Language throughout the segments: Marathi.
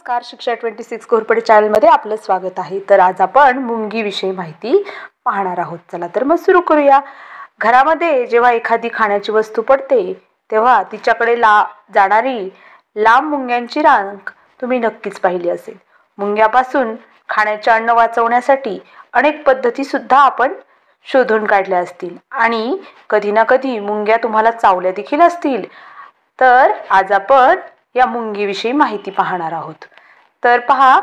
नमस्कार, शिक्षा 26 घोरपडे चॅनलमध्ये आपलं स्वागत आहे। तर आज आपण मुंगीविषयी माहिती पाहणार आहोत। चला तर मग सुरू करूया। घरामध्ये जेव्हा एखादी खाण्याची वस्तू पडते तेव्हा तिच्याकडे जाणारी लांब मुंग्यांची रांग तुम्ही नक्कीच पाहिली असेल। मुंग्यापासून खाण्याचे अन्न वाचवण्यासाठी अनेक पद्धती सुद्धा आपण शोधून काढल्या असतील आणि कधी ना कधी मुंग्या तुम्हाला चावल्या देखील असतील। तर आज आपण या मुंगीविषयी माहिती पाहणार आहोत। तर पहा,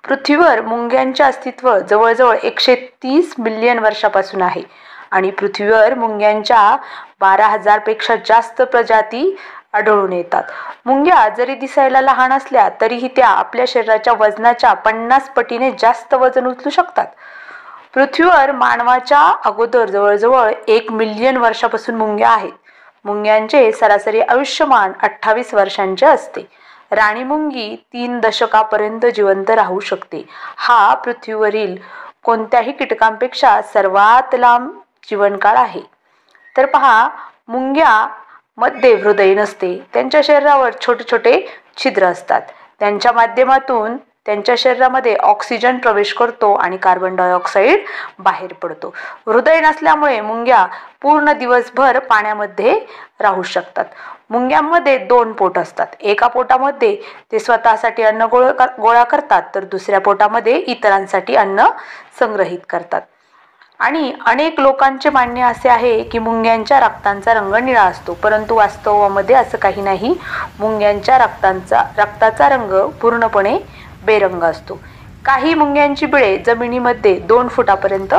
पृथ्वीवर मुंग्यांचे अस्तित्व जवळजवळ 130 मिलियन वर्षापासून आहे आणि पृथ्वीवर मुंग्यांच्या 12,000 पेक्षा जास्त प्रजाती आढळून येतात। मुंग्या जरी दिसायला लहान असल्या तरीही त्या आपल्या शरीराच्या वजनाच्या 50 पटीने जास्त वजन उचलू शकतात। पृथ्वीवर मानवाच्या अगोदर जवळजवळ 1 मिलियन वर्षापासून मुंग्या आहेत। मुंग्यांचे सरासरी आयुष्यमान 28 वर्षांचे असते। राणी मुंगी 3 दशकापर्यंत जिवंत राहू शकते। हा पृथ्वीवरील कोणत्याही कीटकांपेक्षा सर्वात लांब जीवनकाळ आहे। तर पहा, मुंग्या मध्ये हृदय नसते। त्यांच्या शरीरावर छोटे छोटे छिद्र असतात। त्यांच्या माध्यमातून त्यांच्या शरीरामध्ये ऑक्सिजन प्रवेश करतो आणि कार्बन डायऑक्साईड बाहेर पडतो। हृदय नसल्यामुळे मुंग्या पूर्ण दिवसभर पाण्यामध्ये राहू शकतात। मुंग्यांमध्ये 2 पोट असतात। एका पोटामध्ये ते स्वतःसाठी अन्न गोळा करतात तर दुसऱ्या पोटामध्ये इतरांसाठी अन्न संग्रहित करतात। आणि अनेक लोकांचे म्हणणे असे आहे की मुंग्यांच्या रक्ताचा रंग निळा असतो, परंतु वास्तवामध्ये असं काही नाही। मुंग्यांच्या रक्ताचा रंग पूर्णपणे बेरंग असतो। काही मुंग्यांची बिळे जमिनीमध्ये 2 फुटापर्यंत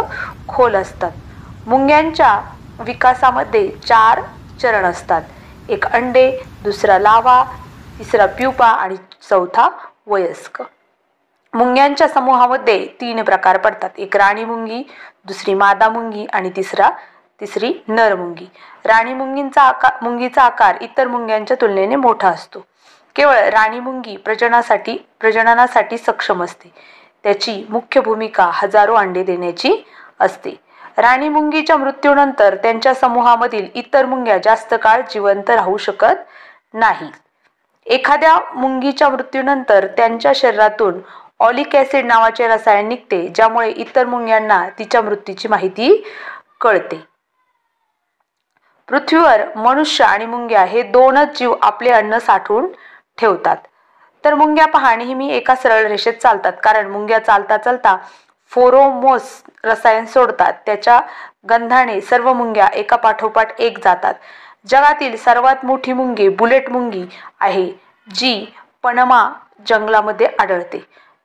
खोल असतात। मुंग्यांच्या विकासामध्ये 4 चरण असतात। एक अंडे, दुसरा लावा, तिसरा प्युपा आणि चौथा वयस्क। मुंग्यांच्या समूहामध्ये 3 प्रकार पडतात। एक राणी मुंगी, दुसरी मादा मुंगी आणि तिसरी नर मुंगी। राणी मुंगीचा आकार इतर मुंग्यांच्या तुलनेने मोठा असतो। केवळ राणी मुंगी प्रजननासाठी सक्षम असते। त्याची मुख्य भूमिका हजारो अंडे देण्याची असते। राणी मुंगीच्या मृत्यूनंतर त्यांच्या समूहामधील इतर मुंग्या जास्त काळ जिवंत राहू शकत नाहीत। एखाद्या मुंगीच्या मृत्यूनंतर त्यांच्या शरीरातून ऑलिक ॲसिड नावाचे रसायन निघते, ज्यामुळे इतर मुंग्यांना तिच्या मृत्यूची माहिती कळते। पृथ्वीवर मनुष्य आणि मुंग्या हे 2च जीव आपले अन्न साठवून ठेवतात। तर मुंग्या पहा, नेहमी एका सरळ रेषेत चालतात, कारण मुंग्या चालता चालता फेरोमोन्स रसायन सोडतात। त्याच्या गंधाने सर्व मुंग्या एका पाठोपाठ एक जातात। जगातील सर्वात मोठी मुंगी बुलेट मुंगी आहे, जी पनामा जंगलामध्ये आढळते।